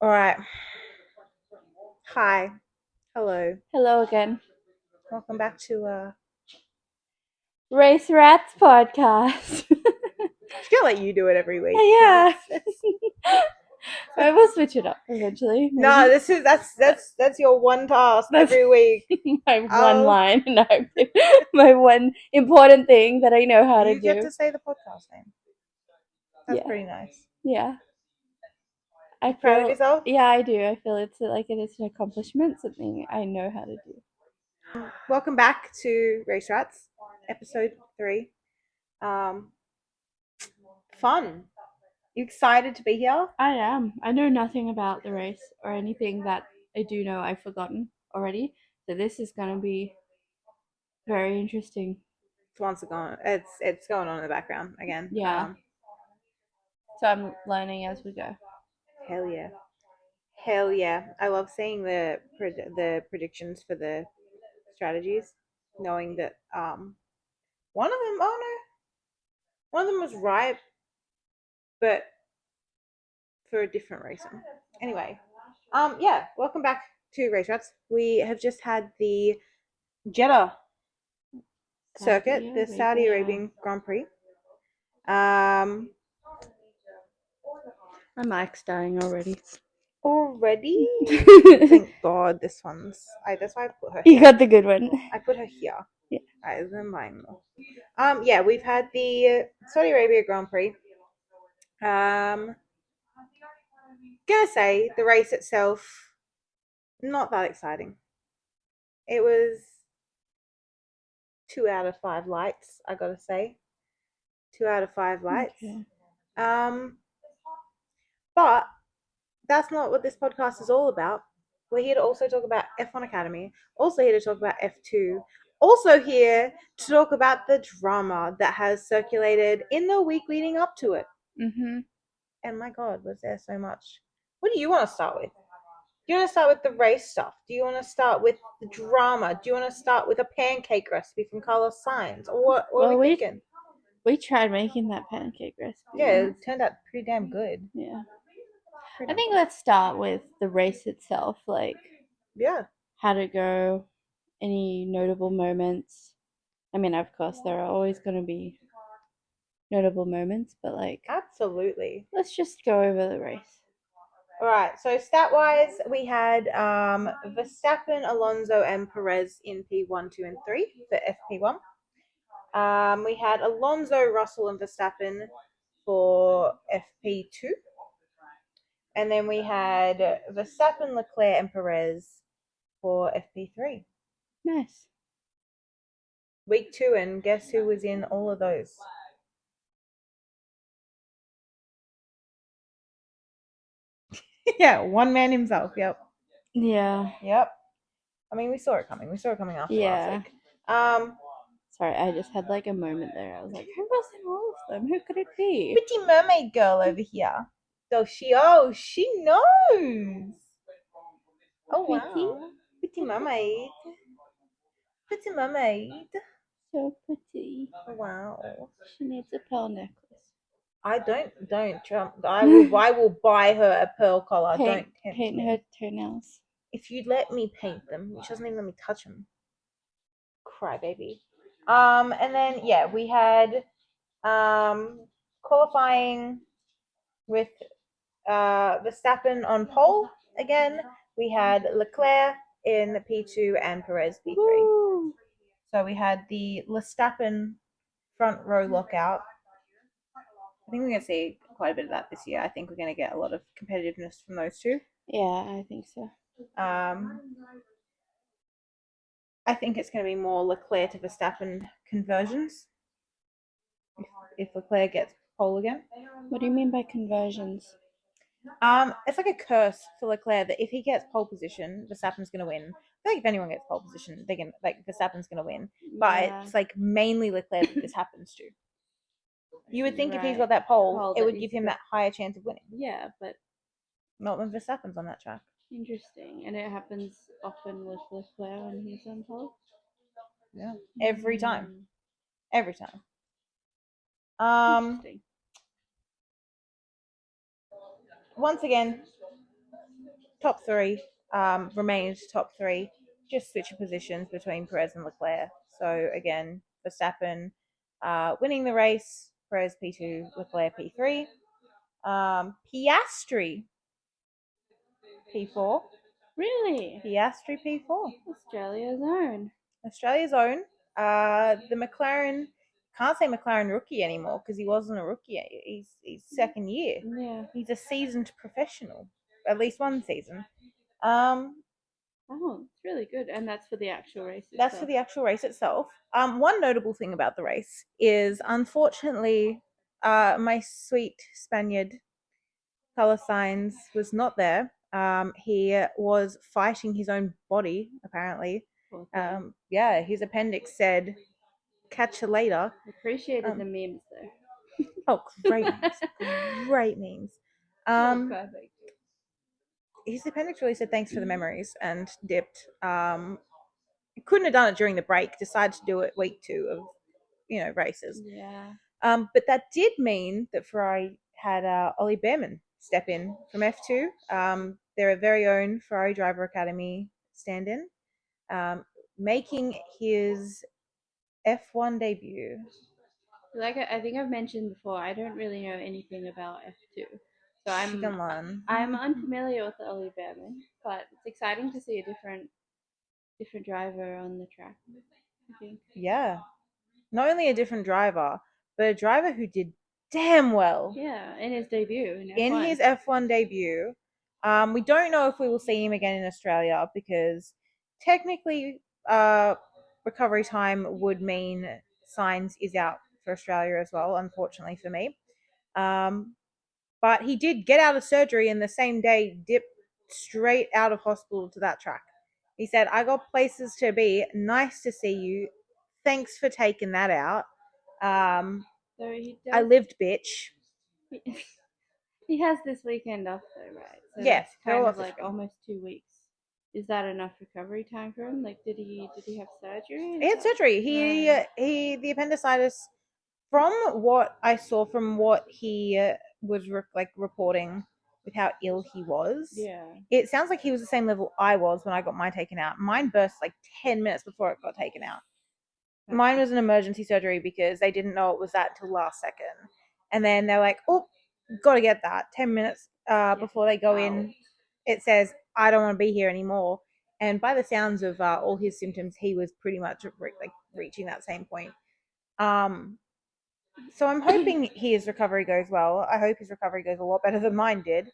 All right. Hi. Hello. Hello again. Welcome back to Race Rats podcast. I feel like you do it every week. Yeah. I will switch it up eventually. Maybe. No, that's your one task That's every week. my one line. No, my one important thing that I know how to You do. get to say the podcast name. That's Yeah. pretty nice. Yeah. You proud of yourself? Yeah, I do. I feel it's like it is an accomplishment, something I know how to do. Welcome back to Race Rats, episode 3. Fun. You excited to be here? I am. I know nothing about the race or anything that I do know I've forgotten already. So this is gonna be very interesting. It's going on in the background again. Yeah. So I'm learning as we go. Hell yeah. Hell yeah. I love seeing the predictions for the strategies, knowing that one of them was right, but for a different reason. Anyway, yeah, welcome back to Race Rats. We have just had the Jeddah circuit, the Saudi Arabian Grand Prix. My mic's dying already. Already? Thank God this one's. That's why I put her. You got the good one. I put her here. Yeah. Rather than mine. Yeah, we've had the Saudi Arabia Grand Prix. Gonna say the race itself, not that exciting. It was 2 out of 5 lights, I gotta say. 2 out of 5 lights. Okay. But that's not what this podcast is all about. We're here to also talk about F1 Academy, also here to talk about F2, also here to talk about the drama that has circulated in the week leading up to it. Mm-hmm. And my God, was there so much. What do you want to start with? Do you want to start with the race stuff? Do you want to start with the drama? Do you want to start with a pancake recipe from Carlos Sainz? Or what are we thinking? We tried making that pancake recipe. Yeah, it turned out pretty damn good. Yeah. I think let's start with the race itself, like how to go, any notable moments. I mean, of course, there are always going to be notable moments, but like absolutely. Let's just go over the race. All right. So stat-wise, we had Verstappen, Alonso, and Perez in P1, 2, and 3 for FP1. We had Alonso, Russell, and Verstappen for FP2. And then we had Verstappen, Leclerc, and Perez for FP3. Nice. Week 2, and guess who was in all of those? Yeah, one man himself. Yep. Yeah. Yep. I mean, we saw it coming. We saw it coming after last week. Sorry, I just had like a moment there. I was like, who was in all of them? Who could it be? Pretty mermaid girl over here. So she knows. Oh, wow. Pretty mermaid. Pretty mermaid. So pretty. Oh, wow. She needs a pearl necklace. I don't Trump. I will buy her a pearl collar. Don't paint her toenails. If you'd let me paint them, she doesn't even let me touch them. Crybaby. And then yeah, we had qualifying with Verstappen on pole again. We had Leclerc in P2 and Perez P3. Woo! So we had the Verstappen front row lockout. I think we're going to see quite a bit of that this year. I think we're going to get a lot of competitiveness from those two. Yeah, I think so. I think it's going to be more Leclerc to Verstappen conversions. If Leclerc gets pole again. What do you mean by conversions? It's like a curse for Leclerc that if he gets pole position, Verstappen's going to win. I feel like if anyone gets pole position, Verstappen's going to win. But it's like mainly Leclerc that this happens to. You would think if he's got that pole, it would give him that higher chance of winning. Yeah, but not when Verstappen's on that track. Interesting. And it happens often with Leclerc when he's on pole? Yeah. Every time. Every time. Once again, top three, remained top three, just switching positions between Perez and Leclerc. So again, Verstappen winning the race, Perez P2, Leclerc P3. Piastri P4. Really? Piastri P4. Australia's own. Australia's own. The McLaren, can't say McLaren rookie anymore because he wasn't a rookie. He's second year. Yeah. He's a seasoned professional, at least one season. Oh, it's really good, and that's for the actual race itself. That's for the actual race itself. One notable thing about the race is, unfortunately, my sweet Spaniard Carlos Sainz was not there. He was fighting his own body, apparently. Yeah, his appendix said, "Catch you later." Appreciated the memes though. Oh, great memes. Great memes. Perfect. His appendix really said thanks for the memories and dipped. Couldn't have done it during the break. Decided to do it week 2 of races. Yeah. But that did mean that Ferrari had Ollie Behrman step in from F2. Their very own Ferrari Driver Academy stand-in, making his F1 debut. Like I think I've mentioned before, I don't really know anything about F2, so I'm unfamiliar with Ollie Behrman, but it's exciting to see a different driver on the track. I think. Yeah, not only a different driver, but a driver who did damn well. Yeah, in his debut. In his F1 debut. We don't know if we will see him again in Australia because technically recovery time would mean Sainz is out for Australia as well, unfortunately for me. But he did get out of surgery and the same day dip straight out of hospital to that track. He said, "I got places to be. Nice to see you. Thanks for taking that out. I lived, bitch." He has this weekend off though, right? So yeah, it's kind of like almost 2 weeks. Is that enough recovery time for him? Like, did he have surgery? He had surgery. He the appendicitis. From what I saw, from what he was reporting with how ill he was, it sounds like he was the same level I was when I got mine taken out. Mine burst like 10 minutes before it got taken out. Mine was an emergency surgery because they didn't know it was that until last second. And then they're like, "Oh, got to get that." 10 minutes before they go in, it says, "I don't want to be here anymore." And by the sounds of all his symptoms, he was pretty much reaching that same point. So I'm hoping his recovery goes well. I hope his recovery goes a lot better than mine did.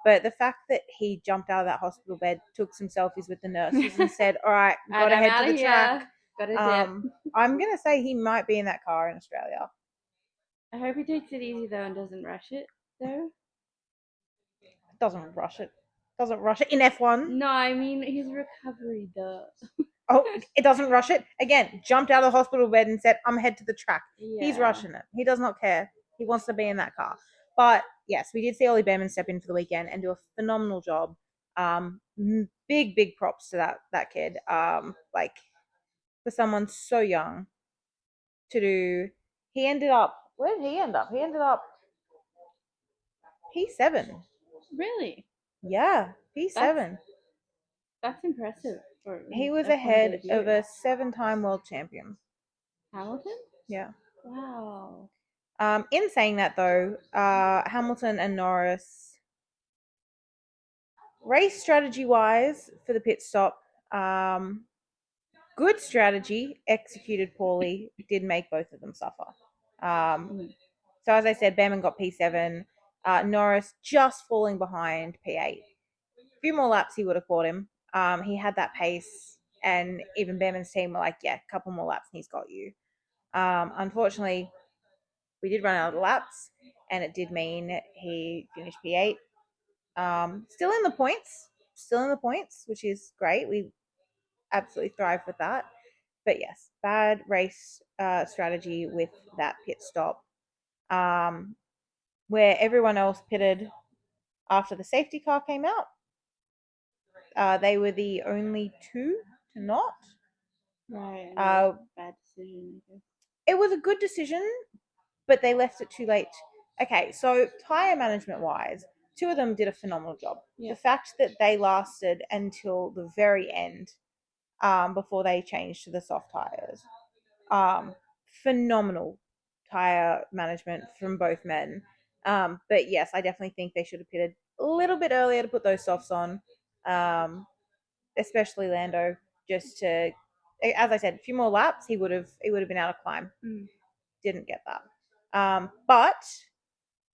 But the fact that he jumped out of that hospital bed, took some selfies with the nurses and said, "All right, gotta head to the track." I'm going to say he might be in that car in Australia. I hope he takes it easy though and doesn't rush it though. Doesn't rush it in F1. No, I mean his recovery though. Oh, it doesn't rush it. Again, jumped out of the hospital bed and said, "I'm head to the track." Yeah. He's rushing it. He does not care. He wants to be in that car. But yes, we did see Ollie Behrman step in for the weekend and do a phenomenal job. Big props to that kid. Like for someone so young to do. He ended up. Where did he end up? He ended up P7. Really? Yeah, P7. That's impressive. He was ahead of a 7-time world champion. Hamilton? Yeah. Wow. In saying that though, Hamilton and Norris, race strategy wise for the pit stop, good strategy, executed poorly, did make both of them suffer. So as I said, Behrman got P7, Norris just falling behind P8. A few more laps he would have caught him. He had that pace, and even Behrman's team were like, "Yeah, a couple more laps and he's got you." Unfortunately, we did run out of laps, and it did mean he finished P8. Still in the points, which is great. We absolutely thrive with that. But yes, bad race strategy with that pit stop, where everyone else pitted after the safety car came out. They were the only two to not. Right. Bad decision. It was a good decision, but they left it too late. Okay, so tyre management wise, two of them did a phenomenal job. The fact that they lasted until the very end, before they changed to the soft tires, phenomenal tire management from both men. But yes, I definitely think they should have pitted a little bit earlier to put those softs on, especially Lando, just to, as I said, a few more laps, he would have been able to climb. Didn't get that. But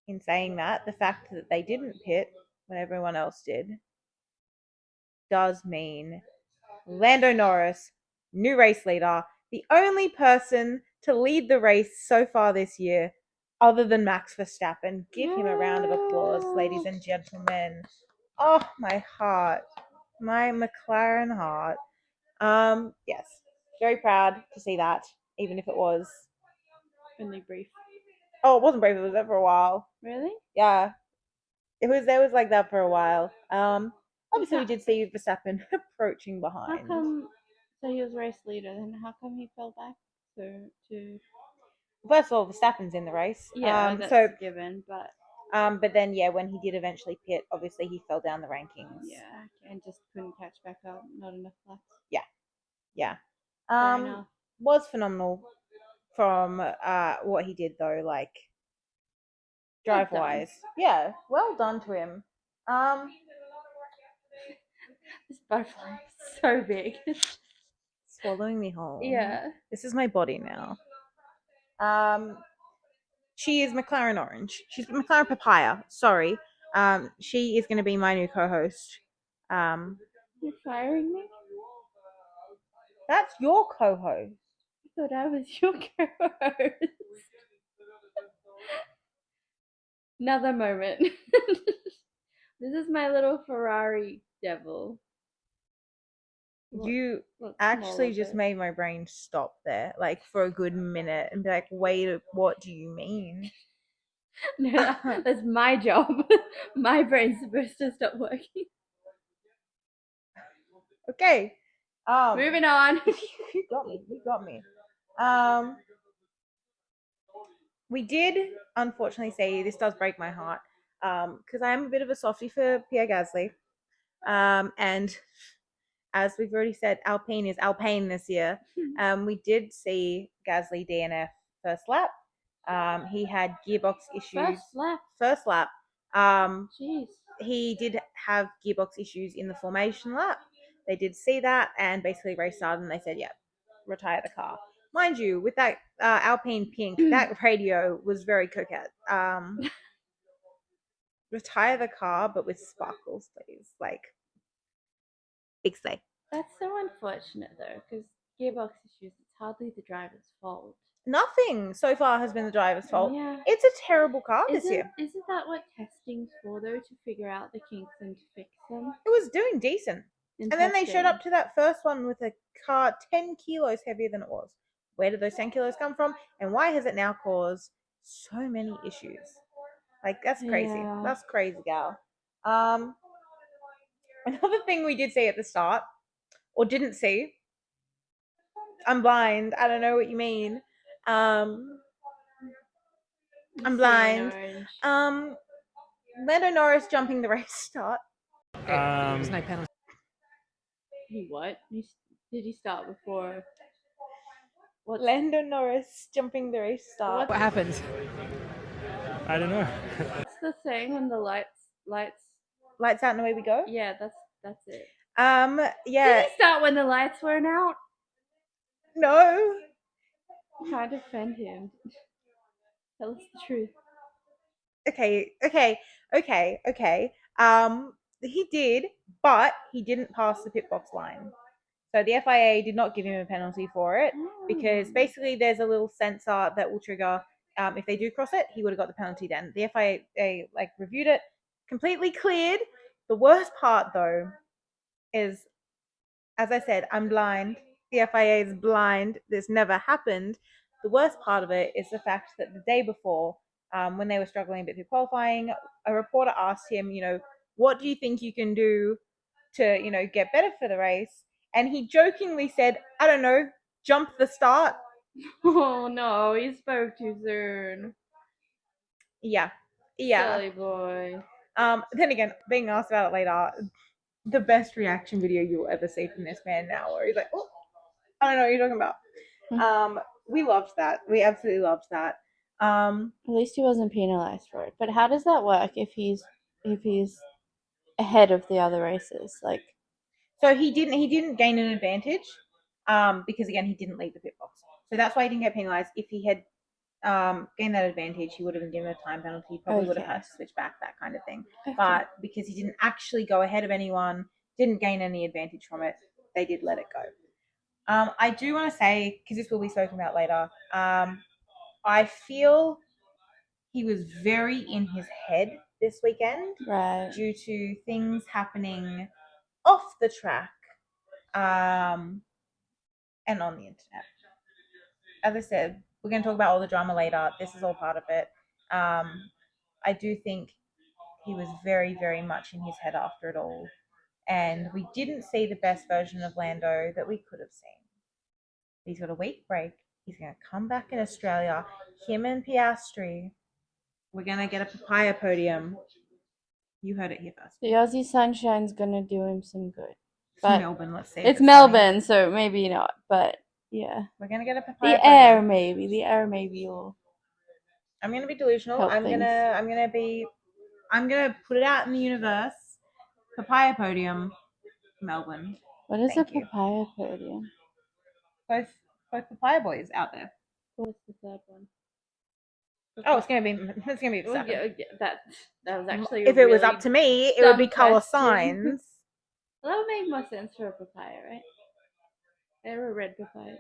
in saying that, the fact that they didn't pit when everyone else did does mean Lando Norris, new race leader, the only person to lead the race so far this year, other than Max Verstappen. Give him a round of applause, ladies and gentlemen. Oh, my heart. My McLaren heart. Yes. Very proud to see that, even if it was only brief. Oh, it wasn't brief, it was there for a while. Really? Yeah. It was like that for a while. Obviously we did see Verstappen approaching behind. How come so he was race leader, then how come he fell back to First of all, Verstappen's in the race. Yeah, that's given, but then yeah, when he did eventually pit, obviously he fell down the rankings. Yeah, and just couldn't catch back up. Not enough laps. Yeah. Fair enough. Was phenomenal from what he did though, like drive wise. Yeah, well done to him. This butterfly is so big. Swallowing me whole. Yeah. This is my body now. She is McLaren Orange. She's McLaren Papaya. Sorry. She is going to be my new co-host. You're firing me? That's your co-host. I thought I was your co-host. Another moment. This is my little Ferrari devil. You actually just made my brain stop there, like for a good minute, and be like, "Wait, what do you mean?" No, that's my job. My brain's supposed to stop working. Okay. Moving on. You got me. We did unfortunately say this does break my heart, because I am a bit of a softie for Pierre Gasly, and as we've already said, Alpine is Alpine this year. We did see Gasly DNF first lap. He had gearbox issues. First lap. Jeez. He did have gearbox issues in the formation lap. They did see that and basically race started and they said, yeah, retire the car. Mind you, with that Alpine pink, that radio was very coquette. Retire the car, but with sparkles, please. Like, big slay. That's so unfortunate, though, because gearbox issues, it's hardly the driver's fault. Nothing so far has been the driver's fault. Yeah. It's a terrible car this year. Isn't that what testing's for, though, to figure out the kinks and to fix them? It was doing decent. And then they showed up to that first one with a car 10 kilos heavier than it was. Where did those 10 kilos come from? And why has it now caused so many issues? Like, that's crazy. Yeah. That's crazy, gal. Another thing we did see at the start, or didn't see, I'm blind. I don't know what you mean. I'm blind. Lando Norris jumping the race start. There was no penalty. He what? Did he start before? What? Lando Norris jumping the race start. What happened? I don't know. What's the thing when the lights out and away we go? Yeah, that's it. Yeah. Did he start when the lights weren't out? No. I'm trying to defend him. Tell us the truth. Okay. He did, but he didn't pass the pit box line. So the FIA did not give him a penalty for it because basically there's a little sensor that will trigger if they do cross it, he would have got the penalty then. The FIA reviewed it, completely cleared. The worst part though is, as I said, I'm blind. The FIA is blind. This never happened. The worst part of it is the fact that the day before, when they were struggling a bit through qualifying, a reporter asked him, what do you think you can do to, get better for the race? And he jokingly said, I don't know, jump the start. Oh no, he spoke too soon. Yeah. Silly boy. Then again, being asked about it later, the best reaction video you'll ever see from this man now, where he's like, "Oh, I don't know what you're talking about." We loved that. We absolutely loved that. At least he wasn't penalized for it. But how does that work if he's ahead of the other races? Like, so he didn't gain an advantage, because again he didn't leave the pit box. So that's why he didn't get penalized. If he had gained that advantage, he would have been given a time penalty. He probably would have had to switch back, that kind of thing. Okay. But because he didn't actually go ahead of anyone, didn't gain any advantage from it, they did let it go. I do want to say, because this will be spoken about later, I feel he was very in his head this weekend, right, due to things happening off the track, and on the internet. As I said, we're going to talk about all the drama later. This is all part of it. I do think he was very, very much in his head after it all. And we didn't see the best version of Lando that we could have seen. He's got a week break. He's going to come back in Australia. Him and Piastri. We're going to get a papaya podium. You heard it here first. The Aussie sunshine's going to do him some good. But Melbourne, let's see. It's Melbourne, so maybe not. But yeah. We're going to get a papaya podium. The air maybe will. I'm going to be delusional. I'm going to put it out in the universe. Papaya podium, Melbourne. What is Thank a papaya podium? Both papaya boys out there. What's the third one? Oh, it's gonna be the well, yeah, that was actually. If it was up to me, it would be color signs. Well, that would make more sense for a papaya, right? They're a red papaya.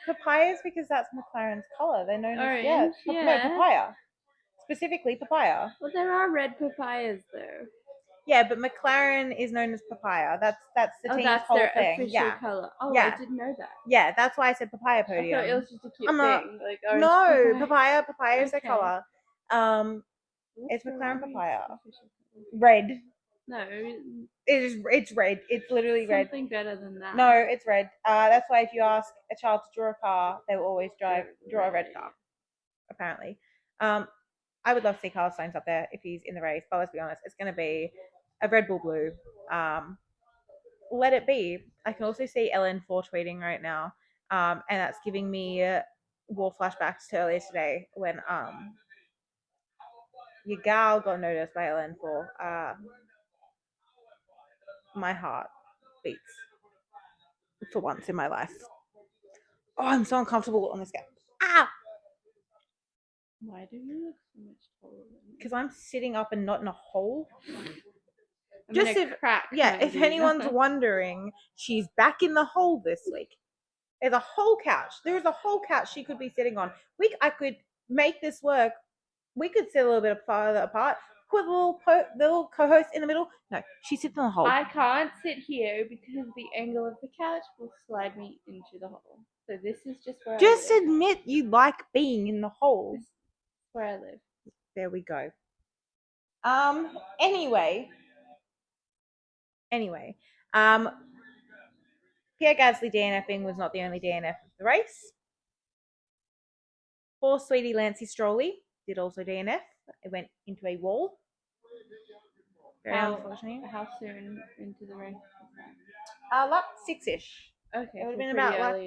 Papayas, because that's McLaren's color. They're known as no, papaya. Specifically papaya. Well, there are red papayas though. Yeah, but McLaren is known as papaya. That's the team's that's whole their thing. Official color. Oh, yeah. I didn't know that. Yeah, that's why I said papaya podium. I thought it was just a cute thing. Like orange no, papaya is their color. It's McLaren papaya. Red. No. It's red. It's literally red. Something better than that. No, it's red. That's why if you ask a child to draw a car, they will always draw a red car. Apparently. I would love to see Carlos Sainz up there if he's in the race, but let's be honest, it's going to be a Red Bull Blue. Let it be. I can also see LN4 tweeting right now, and that's giving me war flashbacks to earlier today when your gal got noticed by LN4. My heart beats for once in my life. Oh, I'm so uncomfortable on this guy. Ah! Why do you look so much taller than me? Because I'm sitting up and not in a hole. If anyone's wondering, she's back in the hole this week. There's a whole couch. There's a whole couch she could be sitting on. I could make this work. We could sit a little bit farther apart. Put the little co-host in the middle. No, she sits in the hole. I can't sit here because the angle of the couch will slide me into the hole. So this is just where Just admit you like being in the hole. This is where I live. There we go. Anyway, Pierre Gasly DNFing was not the only DNF of the race. Poor sweetie Lancey Strolley did also DNF. It went into a wall. Very unfortunate. How soon into the race? Lap 6-ish. Okay, it would have been about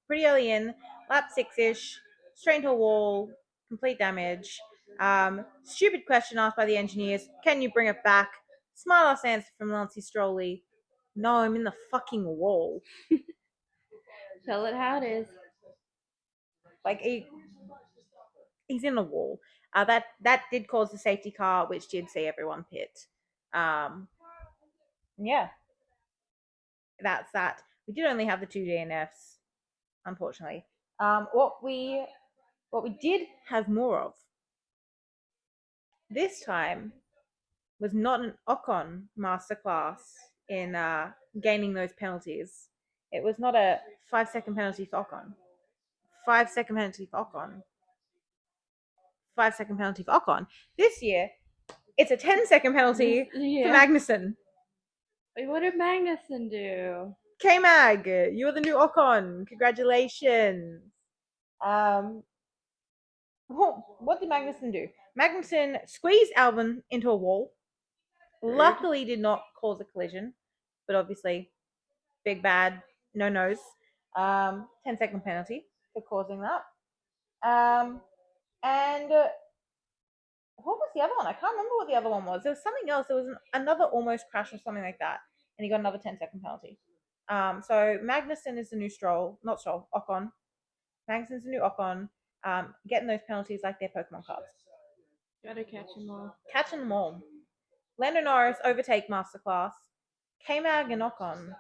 pretty early in. Lap 6-ish, straight into a wall, complete damage. Stupid question asked by the engineers. Can you bring it back? Smart ass answer from Lancey Strolley. No, I'm in the fucking wall. Tell it how it is. Like he's in a wall. That did cause the safety car, which did see everyone pit. Yeah. That's that. We did only have the 2 DNFs, unfortunately. What we did have more of this time was not an Ocon masterclass in gaining those penalties. It was not a 5-second penalty for Ocon. 5-second penalty for Ocon. 5-second penalty for Ocon. This year, it's a 10-second penalty for Magnussen. Wait, what did Magnussen do? K-Mag, you're the new Ocon. Congratulations. What did Magnussen do? Magnussen squeezed Albon into a wall. Luckily, did not cause a collision, but obviously, big bad, no nose. 10-second penalty for causing that. And what was the other one? I can't remember what the other one was. There was something else. There was another almost crash or something like that, and he got another 10-second penalty. So Magnussen is the new Ocon. Magnussen's the new Ocon. Getting those penalties like they're Pokemon cards. Gotta catch them all. Catching them all. Lando Norris overtake masterclass. K-Mag and Ocon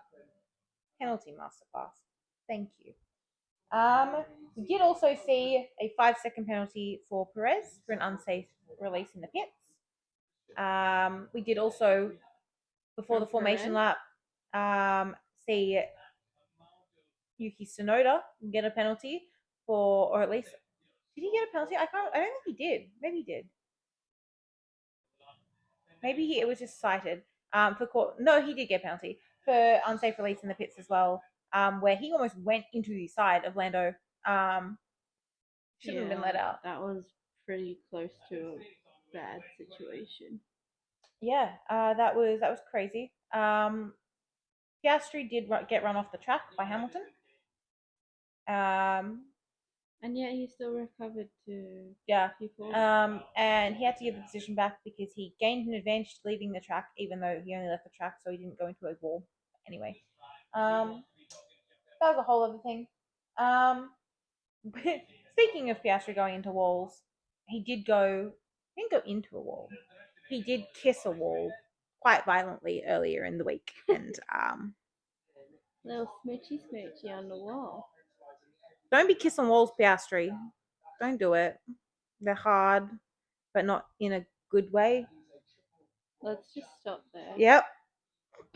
penalty masterclass. Thank you. We did also see a 5-second penalty for Perez for an unsafe release in the pits. We did also, before the formation lap, see Yuki Tsunoda get a penalty for, or at least, did he get a penalty? I don't think he did. Maybe he did. Maybe it was just cited. No, he did get a penalty for unsafe release in the pits as well, where he almost went into the side of Lando. Shouldn't have been let out. That was pretty close to a bad situation. Yeah, that was crazy. Piastri did get run off the track by Hamilton. And yet he still recovered to people. And he had to give the position back because he gained an advantage leaving the track, even though he only left the track, so he didn't go into a wall. Anyway, that was a whole other thing. Speaking of Piastri going into walls, he didn't go into a wall. He did kiss a wall quite violently earlier in the week, and little smoochy on the wall. Don't be kissing walls, Piastri. Don't do it. They're hard, but not in a good way. Let's just stop there. Yep.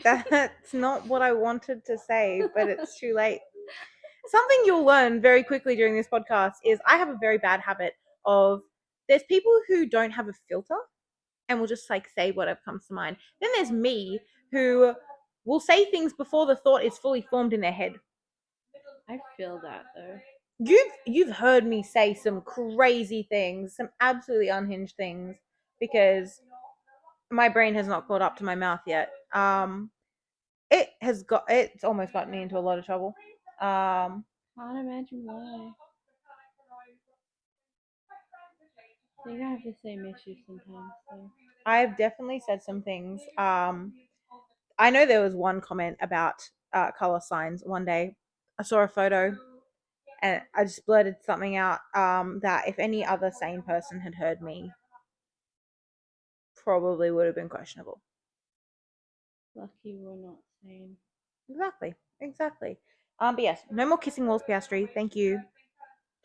That's not what I wanted to say, but it's too late. Something you'll learn very quickly during this podcast is I have a very bad habit of, there's people who don't have a filter and will just like say whatever comes to mind. Then there's me who will say things before the thought is fully formed in their head. I feel that though. You've heard me say some crazy things, some absolutely unhinged things, because my brain has not caught up to my mouth yet. It's almost gotten me into a lot of trouble. Can't imagine why. I think I have the same issue sometimes. So. I've definitely said some things. I know there was one comment about color signs one day. I saw a photo and I just blurted something out that if any other sane person had heard me, probably would have been questionable. Lucky we're not sane. Exactly. But yes, no more kissing walls, Piastri. Thank you.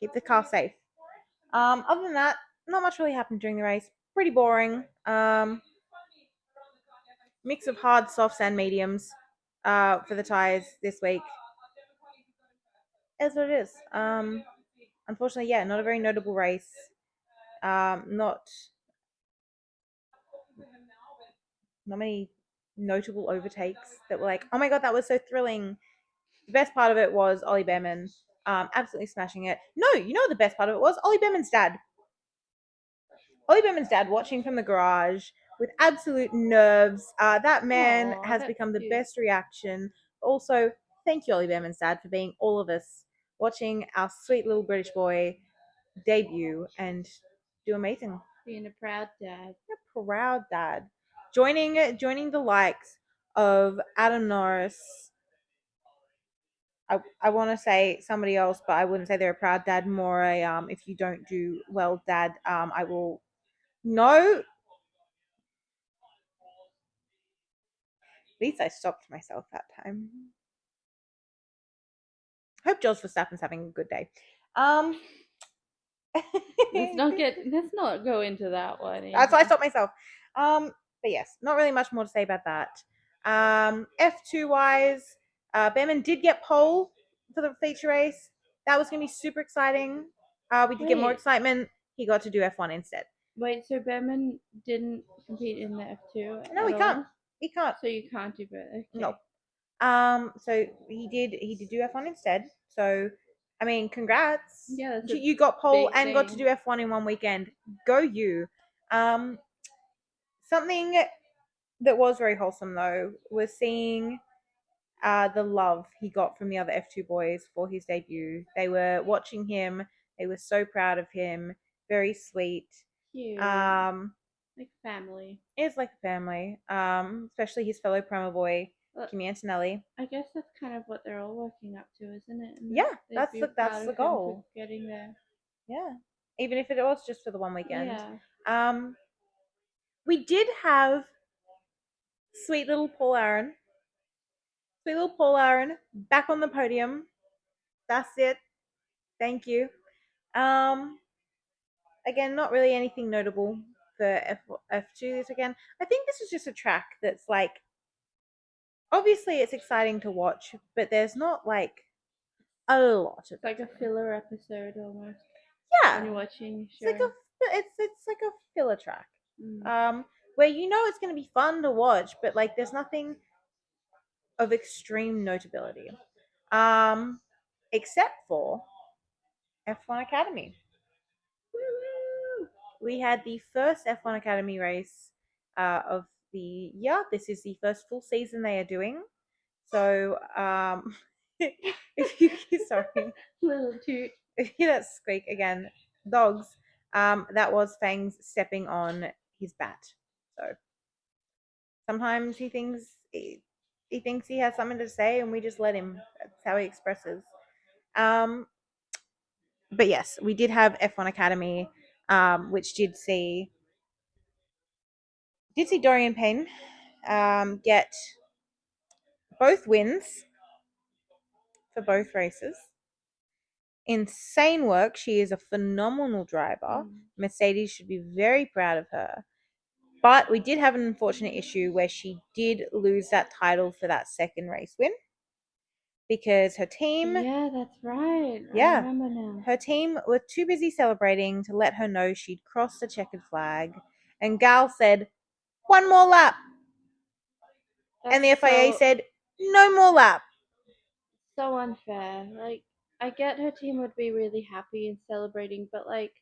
Keep the car safe. Other than that, not much really happened during the race. Pretty boring. Mix of hard, softs, and mediums for the tyres this week. Is what it is. Unfortunately, yeah, not a very notable race. Not many notable overtakes that were like, oh my god, that was so thrilling. The best part of it was Ollie Behrman absolutely smashing it. No, you know what the best part of it was? Ollie Behrman's dad. Ollie Behrman's dad watching from the garage with absolute nerves. That man has become the best reaction. Also, thank you, Ollie Behrman's dad, for being all of us watching our sweet little British boy debut and do amazing. Being a proud dad. A proud dad. Joining the likes of Adam Norris. I want to say somebody else, but I wouldn't say they're a proud dad. More a if you don't do well, dad. I will. No. At least I stopped myself that time. Hope Jos Verstappen's having a good day. Let's not go into that one. That's why I stopped myself. But yes, not really much more to say about that. F2 wise, Behrman did get pole for the feature race. That was going to be super exciting. We did get more excitement. He got to do F1 instead. Wait, so Behrman didn't compete in the F2? No, he can't. He can't. So you can't do both. Okay. No. So he did do F1 instead. So I mean, congrats. Yeah, you got pole and thing. got to do F1 in one weekend. Go you. Something that was very wholesome though was seeing the love he got from the other F2 boys for his debut. They were watching him. They were so proud of him. Very sweet. Cute. Like family. It's like a family. Especially his fellow promo boy, Kimi Antonelli. I guess that's kind of what they're all working up to, isn't it? And yeah, that's the goal. Getting there. Yeah, even if it was just for the one weekend. Yeah. We did have sweet little Paul Aaron. Sweet little Paul Aaron back on the podium. That's it. Thank you. Again, not really anything notable for F2 this weekend. I think this is just a track that's like, obviously it's exciting to watch, but there's not like a lot of. It's like a filler episode almost. Yeah. When you're watching. Sure. It's like a filler track. Where you know it's going to be fun to watch, but like there's nothing of extreme notability. Except for F1 Academy. Woo-woo! We had the first F1 Academy race of the year. This is the first full season they are doing. So, if you sorry, little toot. If you hear that squeak again, dogs. That was Fangs stepping on his bat. So sometimes he thinks he has something to say, and we just let him. That's how he expresses. But yes, we did have F1 Academy, which did see Dorian Payne get both wins for both races. Insane work. She is a phenomenal driver. Mercedes should be very proud of her. But we did have an unfortunate issue where she did lose that title for that second race win. Because her team... Yeah, that's right. Yeah. I remember now. Her team were too busy celebrating to let her know she'd crossed the checkered flag. And Gal said, 1 more lap. And the FIA said, no more lap. So unfair. Like, I get her team would be really happy and celebrating, but like,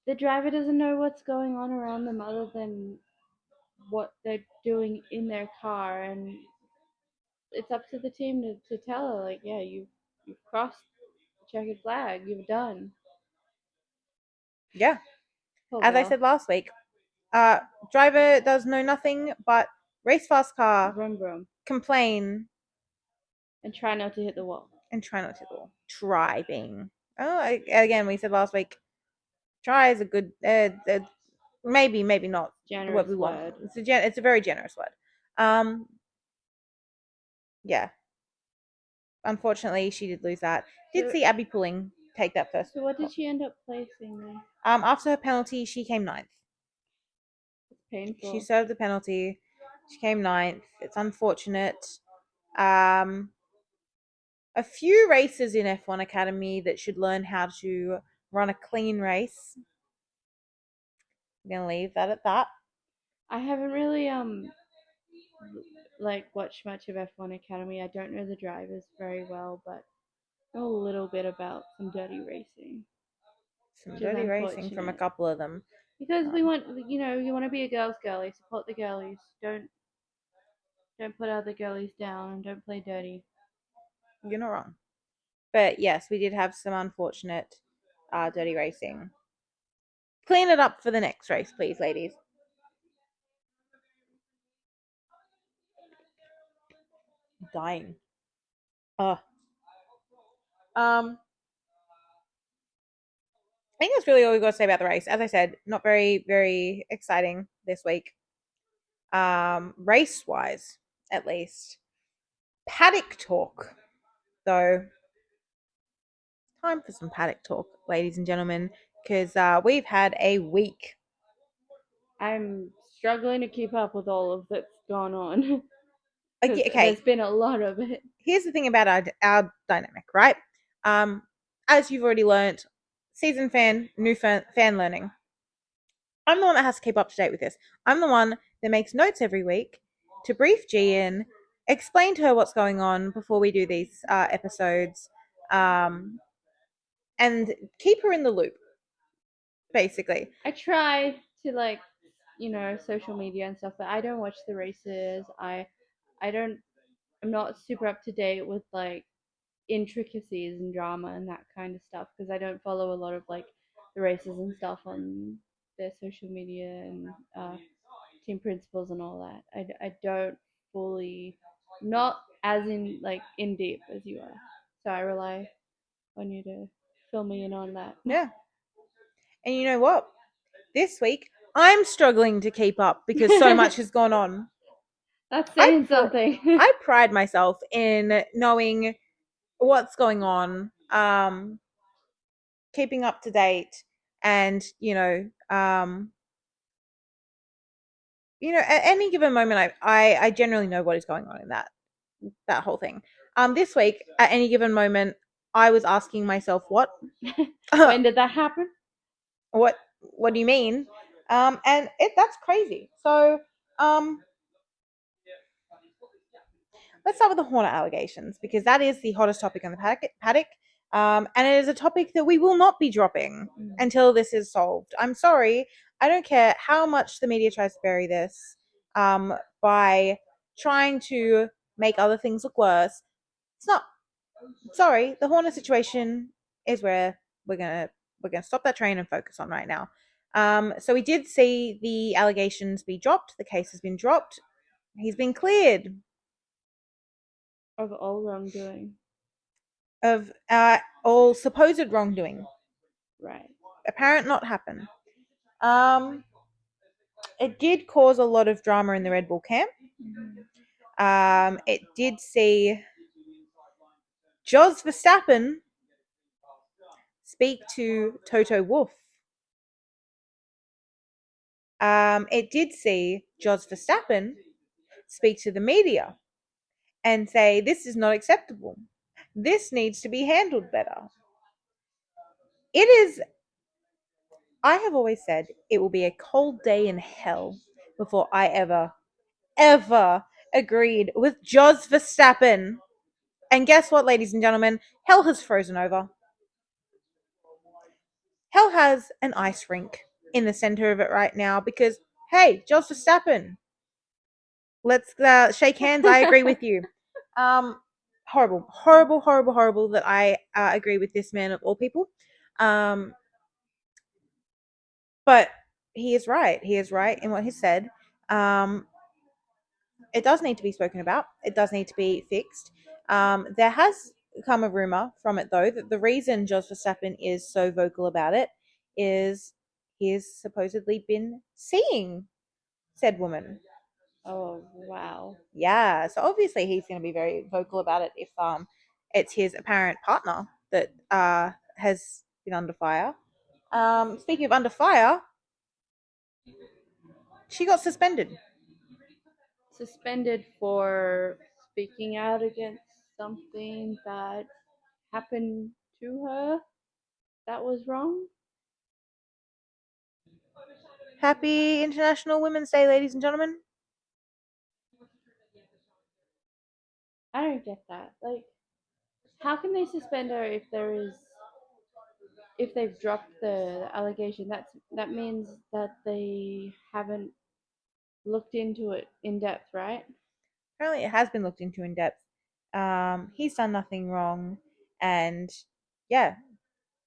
the driver doesn't know what's going on around them other than what they're doing in their car, and it's up to the team to tell her, like, yeah, you've crossed the checkered flag, you're done. Yeah. As I said last week, driver does know nothing but race fast car, vroom, vroom, complain, and try not to hit the wall. Try being. Again, we said last week, try is a good, maybe not generous what we word. Want. It's a very generous word. Yeah. Unfortunately, she did lose that. Did see Abby Pulling take that first. So what did she end up placing then? After her penalty, she came 9th. It's painful. She served the penalty. She came 9th. It's unfortunate. A few races in F1 Academy that should learn how to run a clean race. I'm gonna leave that at that. I haven't really like watched much of F1 Academy. I don't know the drivers very well, but I know a little bit about some dirty racing. Some dirty racing from a couple of them. Because we want, you want to be a girl's girlie. Support the girlies. Don't put other girlies down, and don't play dirty. You're not wrong. But yes, we did have some unfortunate dirty racing. Clean it up for the next race, please, ladies. I'm dying. I think that's really all we've got to say about the race. As I said, not very, very exciting this week. Race-wise, at least. Paddock talk, though. Time for some paddock talk, ladies and gentlemen, because we've had a week. I'm struggling to keep up with all of that's gone on. Okay. There's been a lot of it. Here's the thing about our dynamic, right? As you've already learnt, seasoned fan, new fan learning. I'm the one that has to keep up to date with this. I'm the one that makes notes every week to brief Gian, explain to her what's going on before we do these episodes, and keep her in the loop, basically. I try to like, social media and stuff, but I don't watch the races. I'm not super up to date with like intricacies and drama and that kind of stuff because I don't follow a lot of like the races and stuff on their social media and team principles and all that. I don't fully, not as in deep as you are. So I rely on you to fill me in on that. Yeah. And you know what? This week, I'm struggling to keep up because so much has gone on. That's saying something. I pride myself in knowing what's going on, keeping up to date, and at any given moment, I generally know what is going on in that whole thing. This week, at any given moment, I was asking myself, what? When did that happen? What do you mean? And that's crazy. So, let's start with the Hornet allegations because that is the hottest topic on the paddock. And it is a topic that we will not be dropping until this is solved. I'm sorry. I don't care how much the media tries to bury this by trying to make other things look worse. It's not. Sorry, the Hornet situation is where we're gonna stop that train and focus on right now. So we did see the allegations be dropped. The case has been dropped. He's been cleared of all wrongdoing. Of all supposed wrongdoing. Right. Apparent not happen. It did cause a lot of drama in the Red Bull camp. It did see Jos Verstappen speak to Toto Wolff. It did see Jos Verstappen speak to the media and say, this is not acceptable. This needs to be handled better. It is, I have always said, it will be a cold day in hell before I ever agreed with Jos Verstappen. And guess what, ladies and gentlemen? Hell has frozen over. Hell has an ice rink in the center of it right now because, hey, Jos Verstappen, let's shake hands. I agree with you. Horrible that I agree with this man of all people. But he is right. He is right in what he said. It does need to be spoken about. It does need to be fixed. There has come a rumor from it, though, that the reason Jos Verstappen is so vocal about it is he has supposedly been seeing said woman. Oh, wow. Yeah, so obviously he's going to be very vocal about it if it's his apparent partner that has been under fire. Speaking of under fire, she got suspended. Suspended for speaking out against something that happened to her that was wrong. Happy International Women's Day, ladies and gentlemen. I don't get that. Like, how can they suspend her if they've dropped the allegation? That means that they haven't looked into it in depth, right? Apparently, it has been looked into in depth. He's done nothing wrong, and yeah,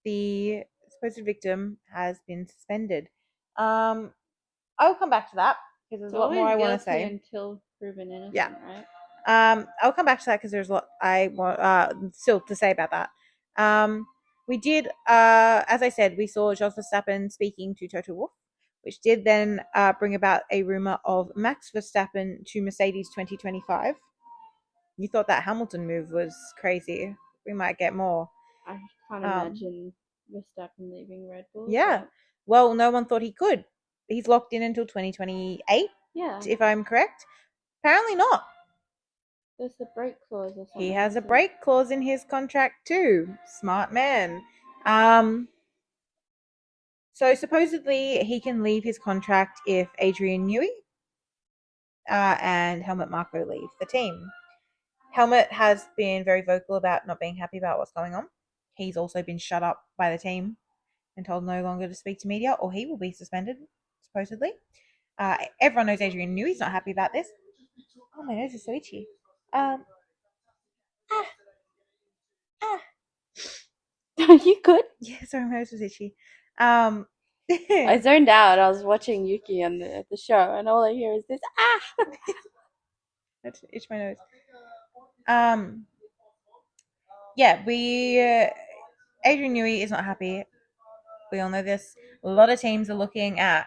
the supposed victim has been suspended. I'll come back to that because there's a lot more I want to say until proven innocent. Yeah. Right? I'll come back to that because there's a lot I want still to say about that. We did, as I said, we saw Jos Verstappen speaking to Toto Wolff, which did then bring about a rumor of Max Verstappen to Mercedes 2025. You thought that Hamilton move was crazy. We might get more. I can't imagine Verstappen leaving Red Bull. Yeah. But... Well, no one thought he could. He's locked in until 2028. Yeah. If I'm correct. Apparently not. There's a break clause or something. He has a break clause in his contract too. Smart man. So supposedly he can leave his contract if Adrian Newey and Helmut Marko leave the team. Helmut has been very vocal about not being happy about what's going on. He's also been shut up by the team and told no longer to speak to media or he will be suspended. supposedly. Everyone knows Adrian Newey's not happy about this. Oh, my nose is so itchy. Ah. Are you good? Yeah, sorry, my nose was itchy. I zoned out. I was watching Yuki at the show, and all I hear is this Let's itch my nose. Yeah, Adrian Newey is not happy. We all know this. A lot of teams are looking at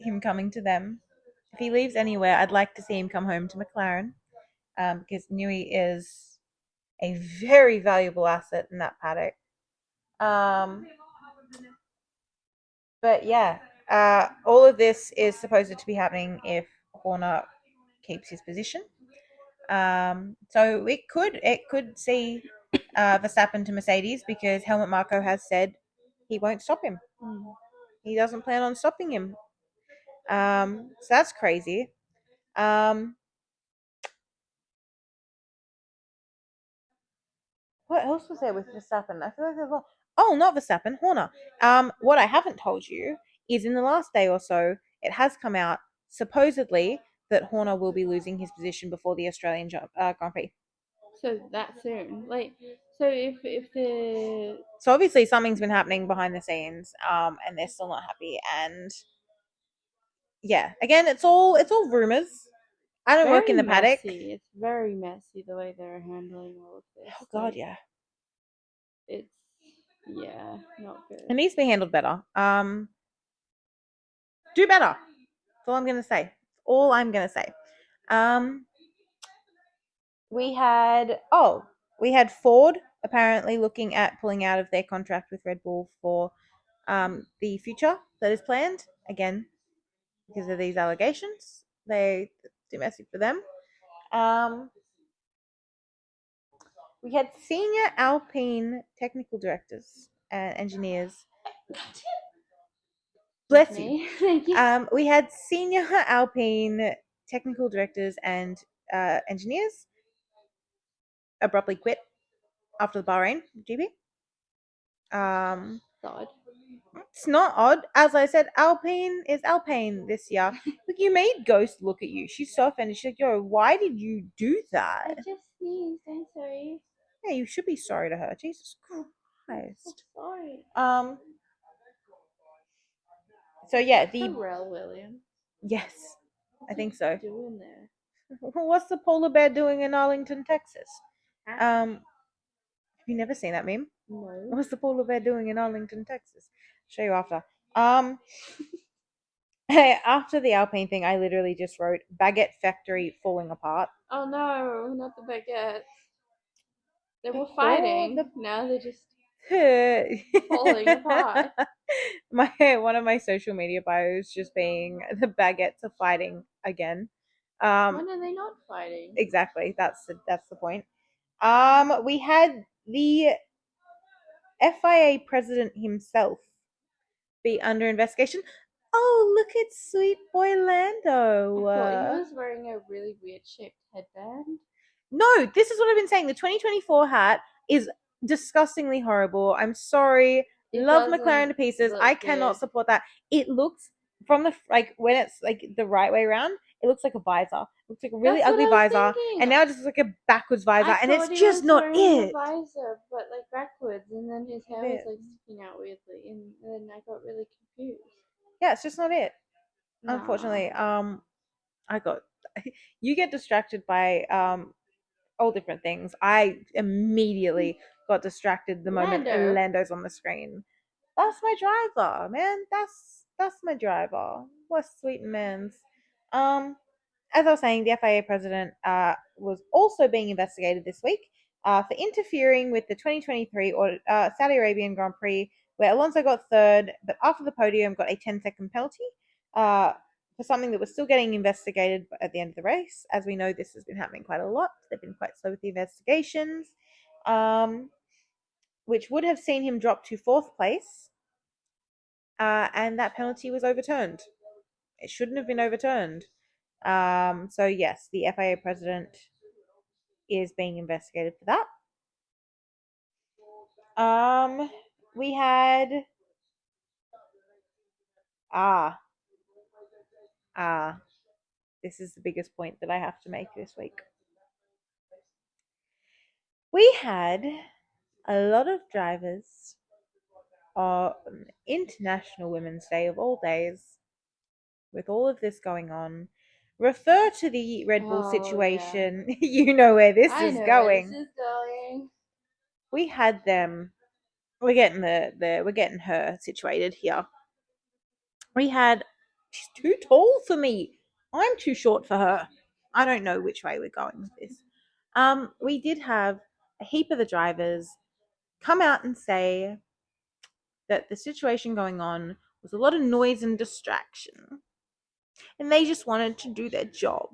him coming to them. If he leaves anywhere, I'd like to see him come home to McLaren, because Newey is a very valuable asset in that paddock. But yeah, all of this is supposed to be happening if Horner keeps his position. So it could see Verstappen to Mercedes, because Helmut Marko has said he won't stop him. He doesn't plan on stopping him. So that's crazy. What else was there with Verstappen? I feel like there's a lot. Oh, not Verstappen, Horner. What I haven't told you is, in the last day or so, it has come out supposedly that Horner will be losing his position before the Australian Grand Prix. So that soon, so if the So obviously something's been happening behind the scenes, and they're still not happy. And yeah, again, it's all rumors. I don't work in the paddock. It's very messy the way they're handling all of this. Oh God, yeah. It's not good. It needs to be handled better. Do better. That's all I'm gonna say. We had Ford apparently looking at pulling out of their contract with Red Bull for the future that is planned. Again, because of these allegations, they do messy for them. We had senior Alpine technical directors and engineers. Bless you. Thank you. We had senior Alpine technical directors and engineers abruptly quit after the Bahrain GP. Odd. It's not odd. As I said, Alpine is Alpine this year. Look, you made Ghost look at you. She's so offended. She's like, yo, why did you do that? I just sneezed. I'm sorry. Yeah, you should be sorry to her. Jesus Christ. I'm sorry. So yeah, Pharrell Williams. Yes, I think so. Doing there? What's the polar bear doing in Arlington, Texas? Have you never seen that meme? No. What's the polar bear doing in Arlington, Texas? I'll show you after. After the Alpine thing, I literally just wrote baguette factory falling apart. Oh no, not the baguettes. They were fighting. Now they're just falling apart. One of my social media bios just being the baguettes are fighting again. When are they not fighting? Exactly. That's the point. We had the FIA president himself be under investigation. Oh, look at sweet boy Lando. I thought he was wearing a really weird shaped headband. No, this is what I've been saying. The 2024 hat is disgustingly horrible. I'm sorry. Love McLaren to pieces. I cannot support that. It looks from the when it's like the right way around, it looks like a visor. It looks like a really ugly visor, and now it just looks like a backwards visor, and it's just not it. A visor, but like backwards, and then his hair was like sticking out weirdly, and then I got really confused. Yeah, it's just not it. Unfortunately, you get distracted by all different things. I immediately got distracted the moment Lando's on the screen. That's my driver, man. That's my driver. What sweet man's. As I was saying, the FIA president was also being investigated this week for interfering with the 2023 Saudi Arabian Grand Prix, where Alonso got third, but after the podium got a 10-second penalty for something that was still getting investigated at the end of the race. As we know, this has been happening quite a lot. They've been quite slow with the investigations, which would have seen him drop to fourth place, and that penalty was overturned. It shouldn't have been overturned. So yes, the FIA president is being investigated for that. We had this is the biggest point that I have to make this week. We had a lot of drivers on International Women's Day of all days, with all of this going on, refer to the Red Bull situation. Yeah. You know where this is going. We had them. We're getting her situated here. She's too tall for me. I'm too short for her. I don't know which way we're going with this. We did have a heap of the drivers come out and say that the situation going on was a lot of noise and distraction, and they just wanted to do their job.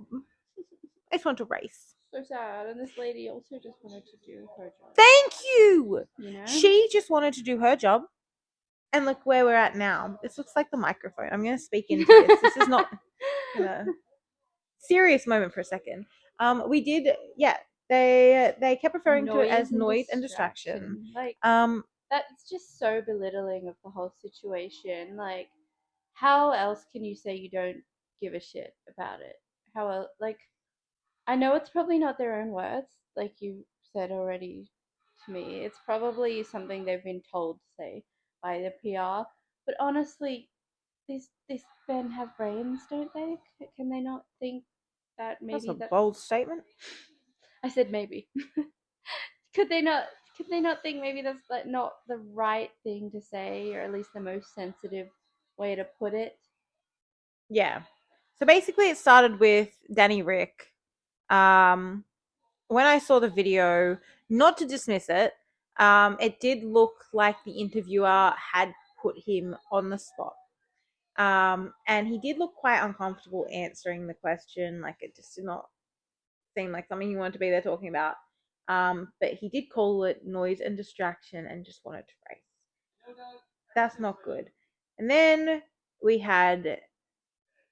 I just want to race. So sad. And this lady also just wanted to do her job. Thank you. She just wanted to do her job. And look where we're at now. This looks like the microphone. I'm going to speak into this. This is not a serious moment for a second. We did, yeah. They kept referring to it as noise and distraction. Like, that's just so belittling of the whole situation. Like, how else can you say you don't give a shit about it? How else, like, I know it's probably not their own words, like you said already to me. It's probably something they've been told to say by the PR. But honestly, these men have brains, don't they? Can they not think that maybe that's a bold statement? I said maybe. Could they not think maybe that's like not the right thing to say, or at least the most sensitive way to put it? Yeah. So basically it started with Danny Rick. When I saw the video, not to dismiss it, it did look like the interviewer had put him on the spot. And he did look quite uncomfortable answering the question. Like, it just did not seem like something he wanted to be there talking about. But he did call it noise and distraction and just wanted to race. That's not good. And then we had,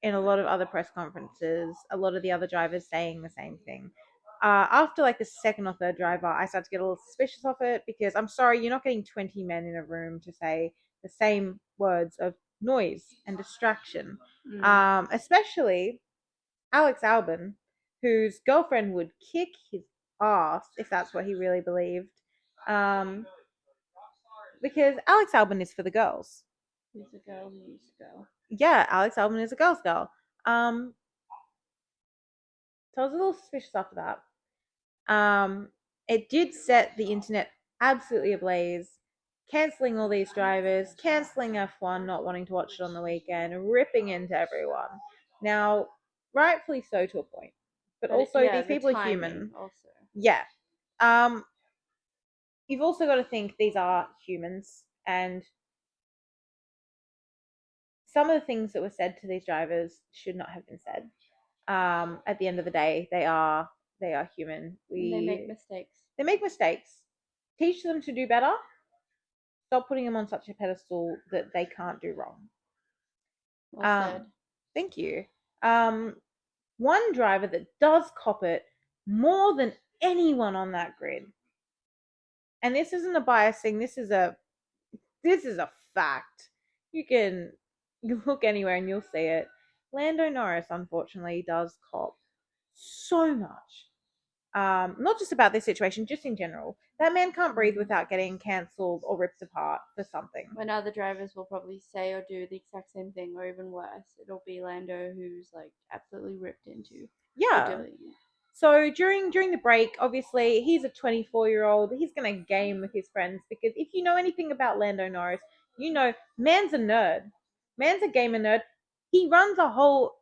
in a lot of other press conferences, a lot of the other drivers saying the same thing. After like the second or third driver, I started to get a little suspicious of it, because I'm sorry, you're not getting 20 men in a room to say the same words of noise and distraction. Especially Alex Albon, whose girlfriend would kick his ass if that's what he really believed. Because Alex Albon is for the girls. He's a girl who needs to go. Yeah, Alex Albon is a girl's girl. So I was a little suspicious after that. It did set the internet absolutely ablaze, cancelling all these drivers, cancelling F1, not wanting to watch it on the weekend, ripping into everyone. Now, rightfully so to a point, but also these people are human. Also. Yeah. You've also got to think these are humans, and some of the things that were said to these drivers should not have been said. At the end of the day, they are human. They make mistakes. They make mistakes. Teach them to do better. Stop putting them on such a pedestal that they can't do wrong. Well said. Thank you. One driver that does cop it more than anyone on that grid, and this isn't a bias thing, this is a fact. You look anywhere and you'll see it. Lando Norris, unfortunately, does cop so much. Not just about this situation, just in general. That man can't breathe without getting cancelled or ripped apart for something. When other drivers will probably say or do the exact same thing, or even worse, it'll be Lando who's like absolutely ripped into. Yeah. So during the break, obviously he's a 24-year-old. He's gonna game with his friends, because if you know anything about Lando Norris, you know man's a nerd. Man's a gamer nerd. He runs a whole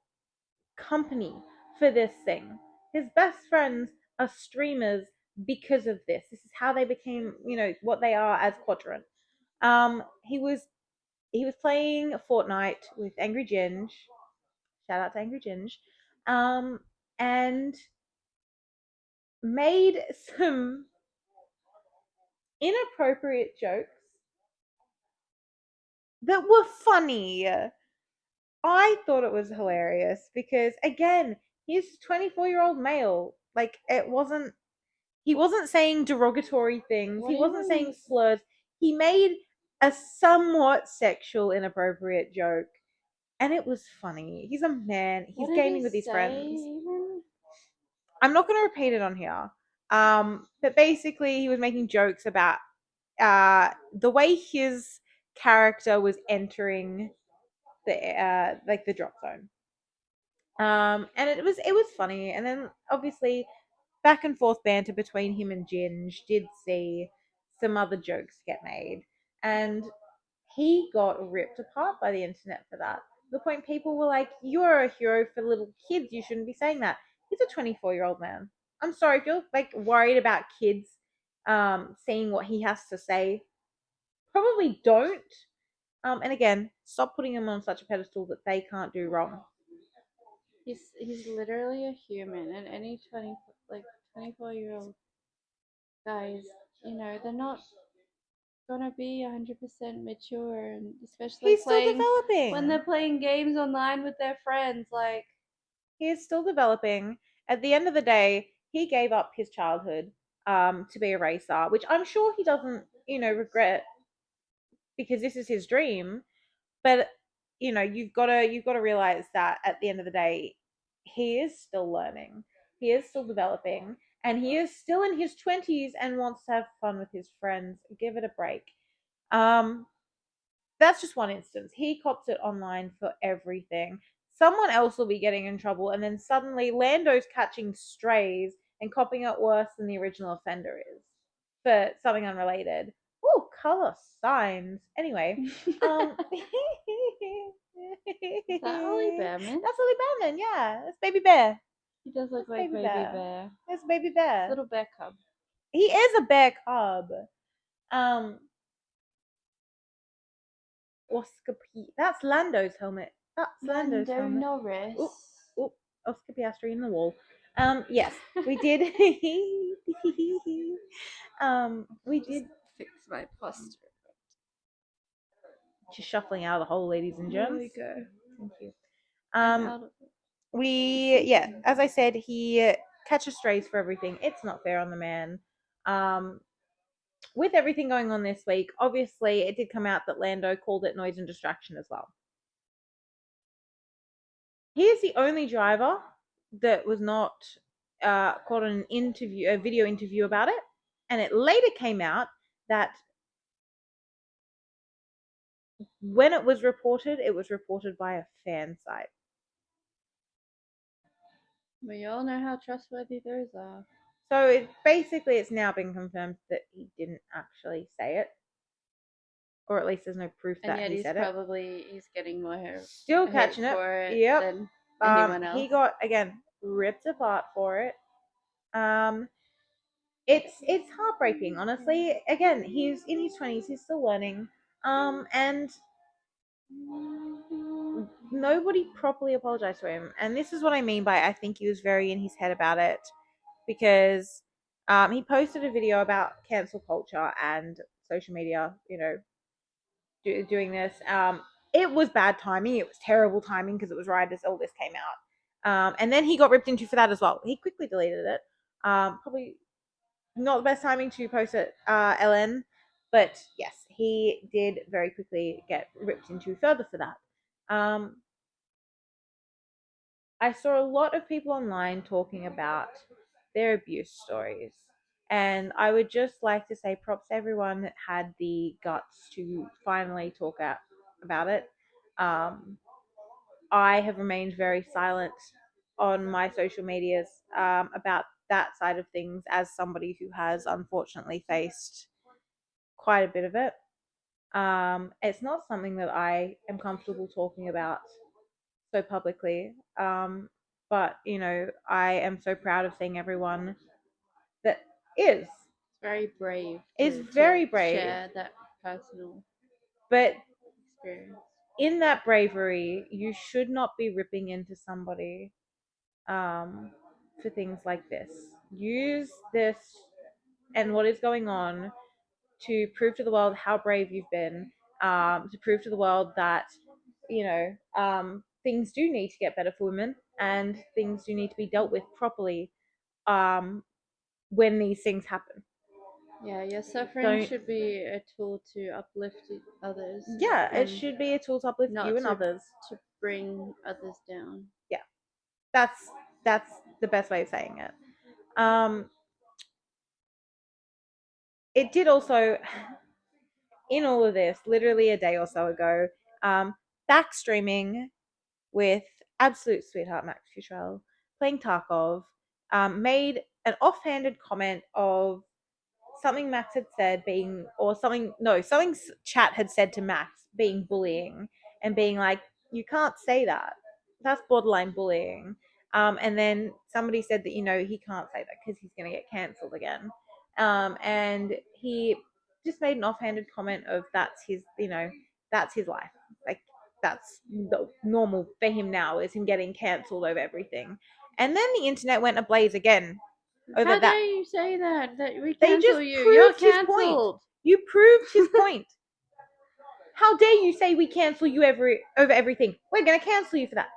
company for this thing. His best friends are streamers because of this. This is how they became, what they are as Quadrant. He was playing Fortnite with Angry Ginge. Shout out to Angry Ginge. And made some inappropriate jokes that were funny. I thought it was hilarious because, again, he's a 24-year-old male. Like, he wasn't saying derogatory things. He wasn't saying slurs. He made a somewhat sexual, inappropriate joke. and it was funny. He's a man. He's What gaming did with he his say friends. even? I'm not going to repeat it on here. But basically, he was making jokes about the way his character was entering the like the drop zone. And it was funny. And then obviously back and forth banter between him and Ginge did see some other jokes get made, and he got ripped apart by the internet for that. To the point people were like, "You're a hero for little kids. You shouldn't be saying that." He's a 24-year-old man. I'm sorry if you're like worried about kids seeing what he has to say. Probably don't. And again, stop putting him on such a pedestal that they can't do wrong. He's literally a human, and any 24-year-old guys, they're not gonna be 100% mature, and especially He's still playing developing. when they're playing games online with their friends. Like, he is still developing. At the end of the day, he gave up his childhood to be a racer, which I'm sure he doesn't, regret, because this is his dream. But you've got to realize that at the end of the day, he is still learning. He is still developing, and he is still in his 20s and wants to have fun with his friends. Give it a break. That's just one instance. He cops it online for everything. Someone else will be getting in trouble, and then suddenly Lando's catching strays and copping it worse than the original offender is for something unrelated. Ooh, color signs. Anyway, is that Ollie Bearman? That's Ollie Bearman, yeah. That's Baby Bear. He does look like Baby Bear. That's Baby Bear. Little bear cub. He is a bear cub. Oscar P. That's Lando's helmet. That's Lando's helmet. Norris. Oop, Oscar Piastri in the wall. Yes, we did. We did. Fix my posture. Just shuffling out of the hole, ladies and gents. There we go. Thank you. I'm out of it. As I said, he catches strays for everything. It's not fair on the man. With everything going on this week, obviously it did come out that Lando called it noise and distraction as well. He is the only driver that was not caught on a video interview about it, and it later came out that when it was reported by a fan site. We all know how trustworthy those are. So it's now been confirmed that he didn't actually say it, or at least there's no proof that he said it. He's getting more hair. Still catching it. For it yep. Than anyone else. He got again ripped apart for it. It's heartbreaking, honestly. Again, he's in his 20s. He's still learning. And nobody properly apologized to him. And this is what I mean by I think he was very in his head about it, because he posted a video about cancel culture and social media, doing this. It was bad timing. It was terrible timing because it was right as all this came out. And then he got ripped into for that as well. He quickly deleted it. Probably not the best timing to post it, LN. But yes, he did very quickly get ripped into further for that. I saw a lot of people online talking about their abuse stories. And I would just like to say props to everyone that had the guts to finally talk out about it. I have remained very silent on my social medias about that side of things as somebody who has unfortunately faced quite a bit of it. It's not something that I am comfortable talking about so publicly. But, I am so proud of seeing everyone that is. It's very brave. Is very brave. Share that personal but experience. In that bravery, you should not be ripping into somebody for things like this. Use this and what is going on to prove to the world how brave you've been, to prove to the world that, things do need to get better for women and things do need to be dealt with properly when these things happen. Yeah, your suffering should be a tool to uplift others. Yeah, it should be a tool to uplift you and others. To bring others down. Yeah, that's the best way of saying it. It did also, in all of this, literally a day or so ago, back streaming with absolute sweetheart Max Futrell playing Tarkov, made an offhanded comment of something Max had said being, or something chat had said to Max being bullying, and being like, you can't say that. That's borderline bullying. And then somebody said that, he can't say that because he's going to get cancelled again. And he just made an offhanded comment of that's his life. Like, that's normal for him now, is him getting cancelled over everything. And then the internet went ablaze again over How that. dare you say that? That we They cancel just you. proved You're his cancelled. point. You proved his point. How dare you say we cancel you over everything? We're going to cancel you for that.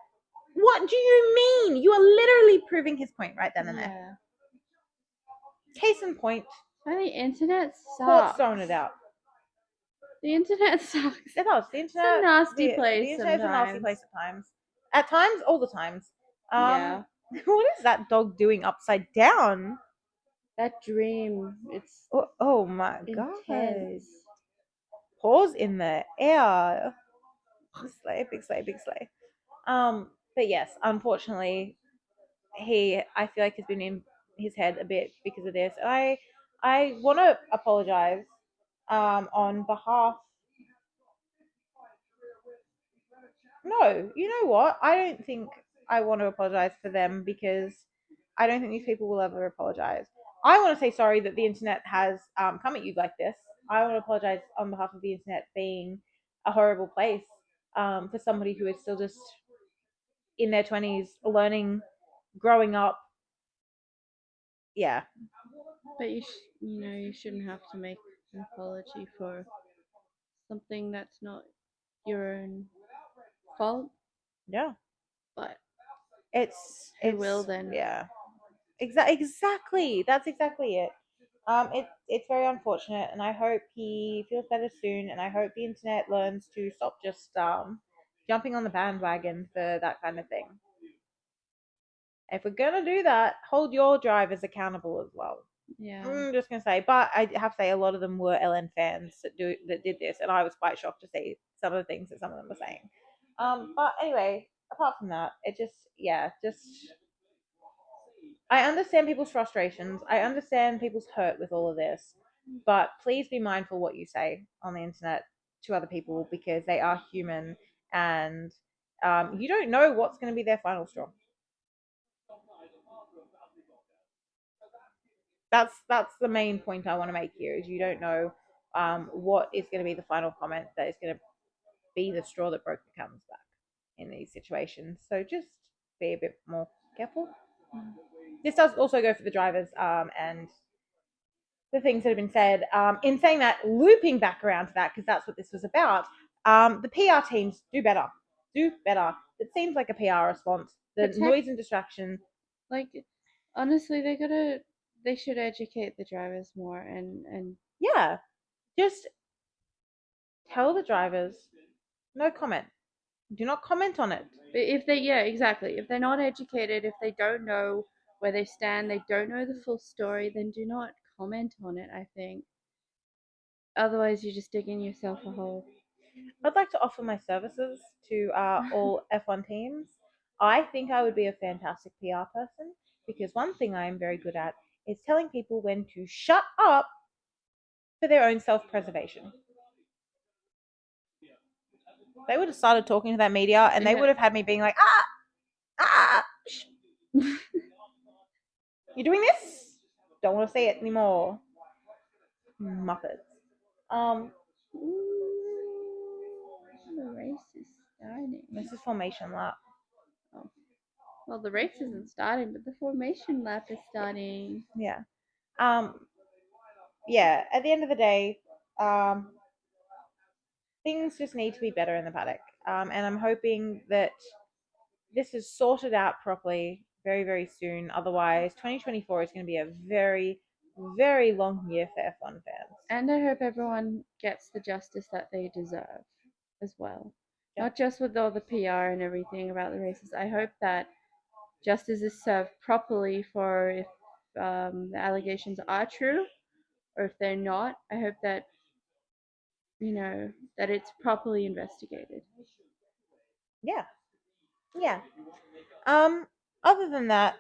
What do you mean? You are literally proving his point right then and there. Case in point. And the internet Court's sucks. throwing it out. The internet sucks. It does. The internet, it's a nasty place. The internet's a nasty place at times. At times, all the times. Yeah. What is that dog doing upside down? That dream. It's oh my intense. God. Paws in the air. Big slay. But yes, unfortunately, I feel like has been in his head a bit because of this. And I want to apologize on behalf. No, you know what? I don't think I want to apologize for them, because I don't think these people will ever apologize. I want to say sorry that the internet has come at you like this. I want to apologize on behalf of the internet being a horrible place for somebody who is still just in their 20s, learning, growing up. Yeah. But you shouldn't have to make an apology for something that's not your own fault. Yeah. But It's will then. Yeah. Exactly. That's exactly it. It's very unfortunate, and I hope he feels better soon, and I hope the internet learns to stop just jumping on the bandwagon for that kind of thing. If we're gonna do that, hold your drivers accountable as well. Yeah. I'm just gonna say, but I have to say, a lot of them were LN fans that did this, and I was quite shocked to see some of the things that some of them were saying. But anyway, apart from that, it just I understand people's frustrations. I understand people's hurt with all of this, but please be mindful what you say on the internet to other people, because they are human, and you don't know what's going to be their final straw. That's the main point I want to make here, is you don't know what is going to be the final comment that is going to be the straw that broke the camel's back in these situations. So just be a bit more careful. This does also go for the drivers and the things that have been said. In saying that, looping back around to that, because that's what this was about, the PR teams do better. It seems like a PR response. The noise and distraction. Like, honestly, they should educate the drivers more, and yeah, just tell the drivers, no comment. Do not comment on it. If they're not educated, if they don't know where they stand, they don't know the full story, then do not comment on it, I think. Otherwise, you're just digging yourself a hole. I'd like to offer my services to all F1 teams. I think I would be a fantastic PR person, because one thing I am very good at is telling people when to shut up for their own self-preservation. They would have started talking to that media, and they would have had me being like, you're doing this? Don't want to say it anymore. Muppets. The race is starting. This is formation lap. Oh. Well, the race isn't starting, but the formation lap is starting. Yeah. Yeah, at the end of the day, things just need to be better in the paddock. And I'm hoping that this is sorted out properly very, very soon. Otherwise, 2024 is going to be a very, very long year for F1 fans. And I hope everyone gets the justice that they deserve as well. Not just with all the PR and everything about the races. I hope that justice is served properly for if the allegations are true or if they're not. I hope that that it's properly investigated. Yeah. Yeah. Other than that,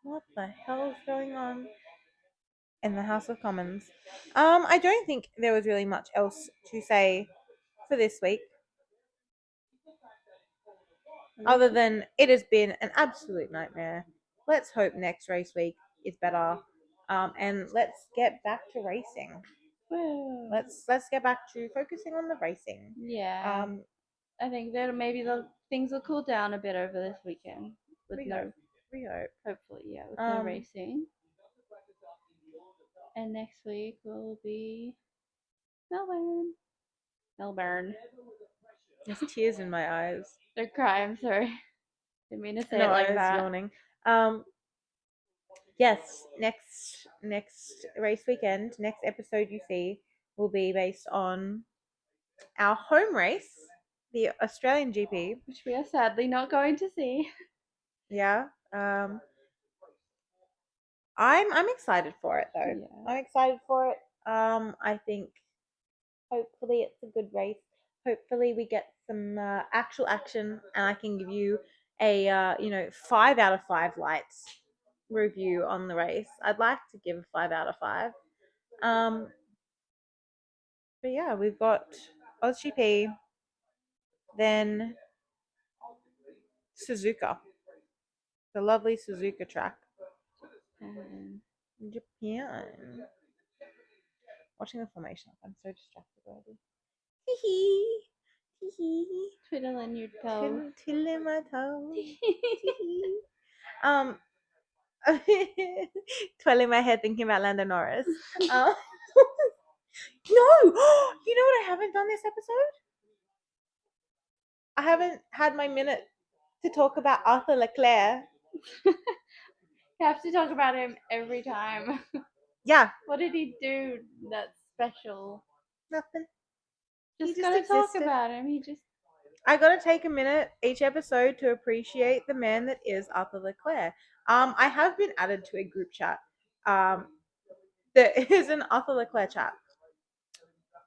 what the hell is going on in the House of Commons? I don't think there was really much else to say for this week. Other than it has been an absolute nightmare. Let's hope next race week is better. And let's get back to racing. Well, let's get back to focusing on the racing. Yeah. I think that maybe things will cool down a bit over this weekend with we hope. Hopefully, yeah, with no racing. And next week will be Melbourne. There's tears in my eyes. They're crying. I'm sorry. Didn't mean to say no, it like I was that. Yawning. Yes, next race weekend, next episode you see will be based on our home race, the Australian GP, which we are sadly not going to see. Yeah. I'm excited for it though. Yeah. I'm excited for it. I think hopefully it's a good race. Hopefully we get some actual action, and I can give you a 5 out of 5 lights review on the race. I'd like to give a 5 out of 5. But yeah, we've got OzGP, then Suzuka, the lovely Suzuka track. Japan. Watching the formation, I'm so distracted already. Hee hee. Twiddling your toe. Twiddling my toe. Twirling my head thinking about Lando Norris. No! You know what I haven't done this episode? I haven't had my minute to talk about Arthur Leclerc. You have to talk about him every time. Yeah. What did he do that's special? Nothing. Just gotta talk about him. I gotta take a minute each episode to appreciate the man that is Arthur Leclerc. I have been added to a group chat. There is an Arthur Leclerc chat.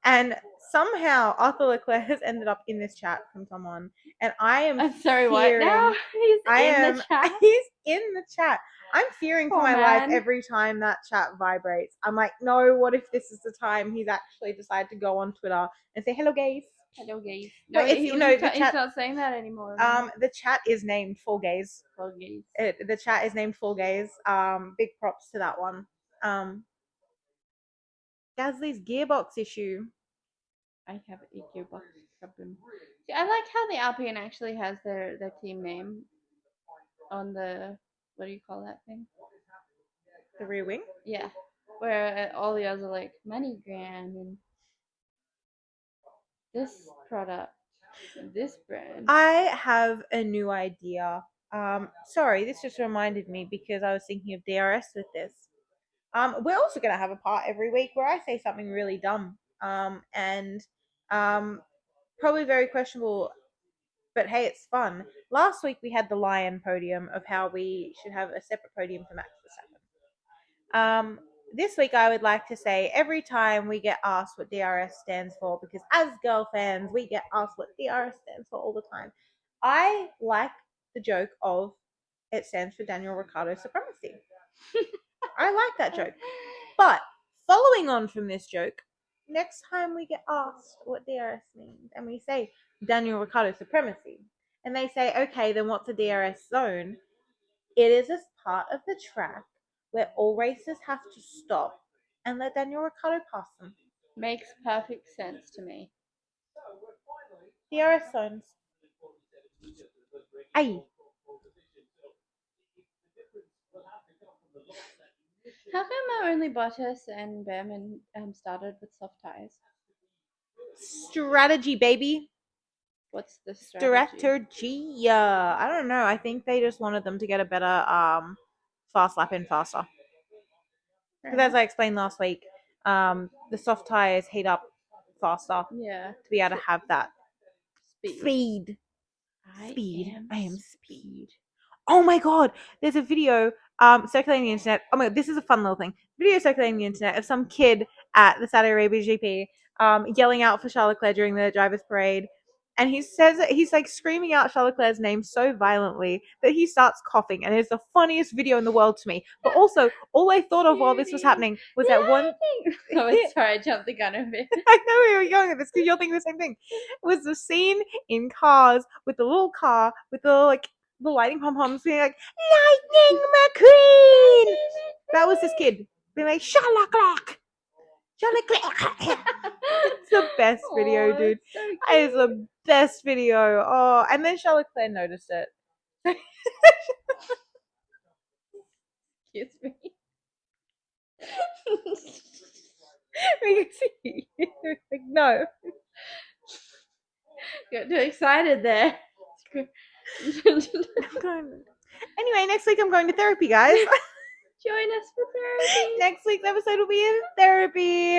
And somehow Arthur Leclerc has ended up in this chat from someone. And I'm sorry, what now? He's in the chat? He's in the chat. I'm fearing for my life every time that chat vibrates. I'm like, no, what if this is the time he's actually decided to go on Twitter and say, hello, gays. Hello, gays. No, he's not saying that anymore. The chat is named Full Gays. Full Gays. The chat is named Full Gays. Big props to that one. Gasly's gearbox issue. I have a gearbox problem. See, I like how the Alpine actually has their team name on the, what do you call that thing? The rear wing? Yeah. Where all the others are like MoneyGram and this product, this brand. I have a new idea. Sorry, this just reminded me because I was thinking of DRS with this. We're also going to have a part every week where I say something really dumb. And probably very questionable, but hey, it's fun. Last week we had the lion podium of how we should have a separate podium for Max Verstappen. This week I would like to say every time we get asked what DRS stands for, because as girl fans we get asked what DRS stands for all the time, I like the joke of it stands for Daniel Ricciardo supremacy. I like that joke. But following on from this joke, next time we get asked what DRS means and we say Daniel Ricciardo supremacy, and they say, okay, then what's a DRS zone? It is a part of the track where all racers have to stop and let Daniel Ricciardo pass them. Makes perfect sense to me. DRS zones. Aye. How come only Bottas and Behrman started with soft tires? Strategy, baby. What's the strategy? I don't know. I think they just wanted them to get a better fast lap in faster. Because as I explained last week, the soft tires heat up faster. Yeah. To be able to have that speed. I am speed. Oh my god, there's a video circulating the internet. Oh my god, this is a fun little thing. Video circulating the internet of some kid at the Saudi Arabia GP yelling out for Charles Leclerc during the drivers' parade. And he says that he's like screaming out Charles Leclerc's name so violently that he starts coughing, and it's the funniest video in the world to me. But also, all I thought of while this was happening was that one. Oh, sorry, I jumped the gun a bit. I know we were going at this because you're thinking the same thing. It was the scene in Cars with the little car with the lighting pom poms being like Lightning McQueen. That was this kid being like Charles Leclerc. It's the best video, dude. So It's the best video. Oh, and then Charles Leclerc noticed it. Excuse me. We can see. Like, no. Got too excited there. Anyway, next week I'm going to therapy, guys. Join us for therapy. Next week's episode will be in therapy.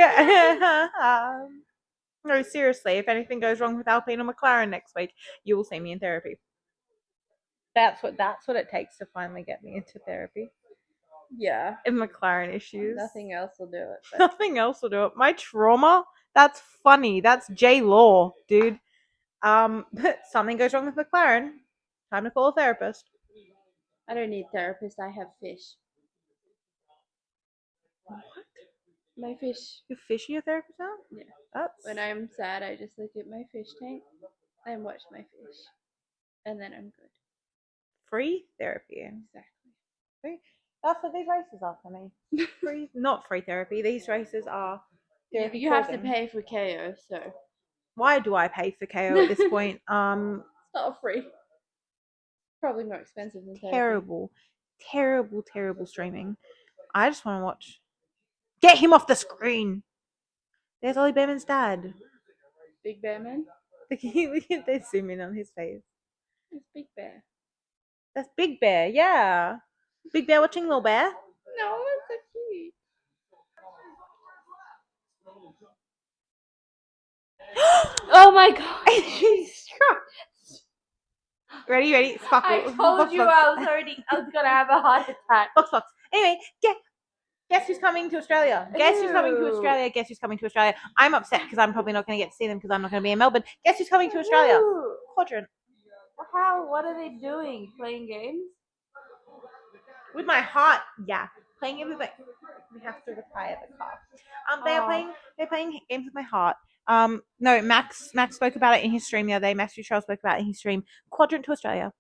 No, seriously, if anything goes wrong with Alpine or McLaren next week, you will see me in therapy. That's what it takes to finally get me into therapy. Yeah. And McLaren issues. Nothing else will do it. But... Nothing else will do it. My trauma, that's funny. That's J Law, dude. But something goes wrong with McLaren. Time to call a therapist. I don't need therapists. I have fish. What? My fish. You're fishing your therapist now? Yeah. That's... When I'm sad, I just look at my fish tank and watch my fish. And then I'm good. Free therapy. Exactly. Free. That's what these races are for me. Free, not free therapy. These races are. You have to pay for KO, so. Why do I pay for KO at this point? It's not free. Probably more expensive than terrible, terrible, terrible streaming. I just want to watch. Get him off the screen. There's Ollie Behrman's dad. Big Bear Man? Look at they zoom in on his face. It's Big Bear. That's Big Bear, yeah. Big Bear watching Little Bear. No, it's so cute. Oh my god. Ready? Sparkle. I told you I was gonna have a heart attack. Fox. Anyway, guess who's coming to Australia? Guess who's coming to Australia? Guess who's coming to Australia? I'm upset because I'm probably not going to get to see them because I'm not going to be in Melbourne. Guess who's coming to Australia? Ooh. Quadrant. How? What are they doing? Playing games? With my heart, yeah. Playing it with my... We have to retire the car. They're playing games with my heart. No, Max spoke about it in his stream the other day. Max Dutrell spoke about it in his stream. Quadrant to Australia.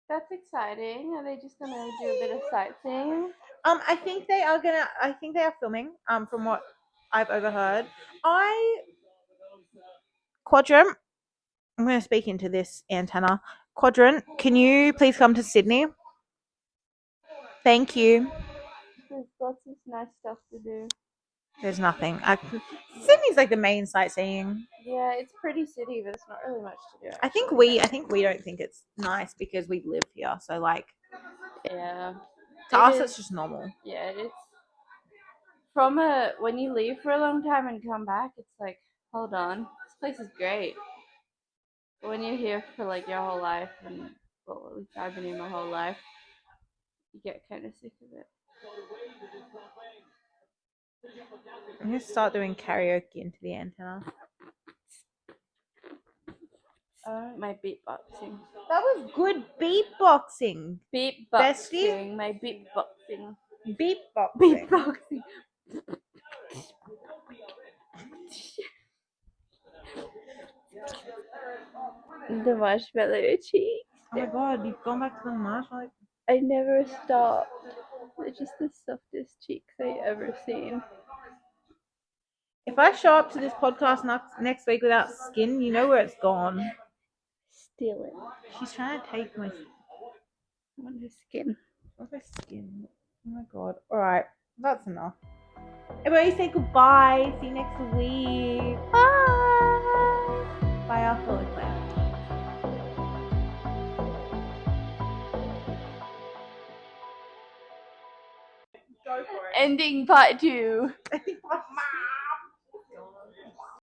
That's exciting. Are they just gonna do a bit of sightseeing? I think they are filming. From what I've overheard. Quadrant. I'm going to speak into this antenna. Quadrant, can you please come to Sydney? Thank you. There's lots of nice stuff to do. There's nothing. Sydney's like the main sightseeing. Yeah, it's a pretty city, but it's not really much to do. I think we don't think it's nice because we live here. So like, yeah, to us it's just normal. Yeah, it's when you leave for a long time and come back, it's like, hold on, this place is great. But when you're here for like your whole life, and well, at least I've been here my whole life, you get kind of sick of it. I'm gonna start doing karaoke into the antenna. My beatboxing. That was good beatboxing. Beatboxing. Bestie? My beatboxing. Beatboxing. The marshmallow cheeks. Oh my god, you've gone back to the marshmallow. I never stopped. They're just the softest cheeks I ever seen. If I show up to this podcast next week without skin, you know where it's gone. Steal it. She's trying to take my... I want her skin. What's her skin? Oh my god. Alright, that's enough. Everybody say goodbye. See you next week. Bye. Bye, Arthur Leclerc. Ending part 2. Ending part 2.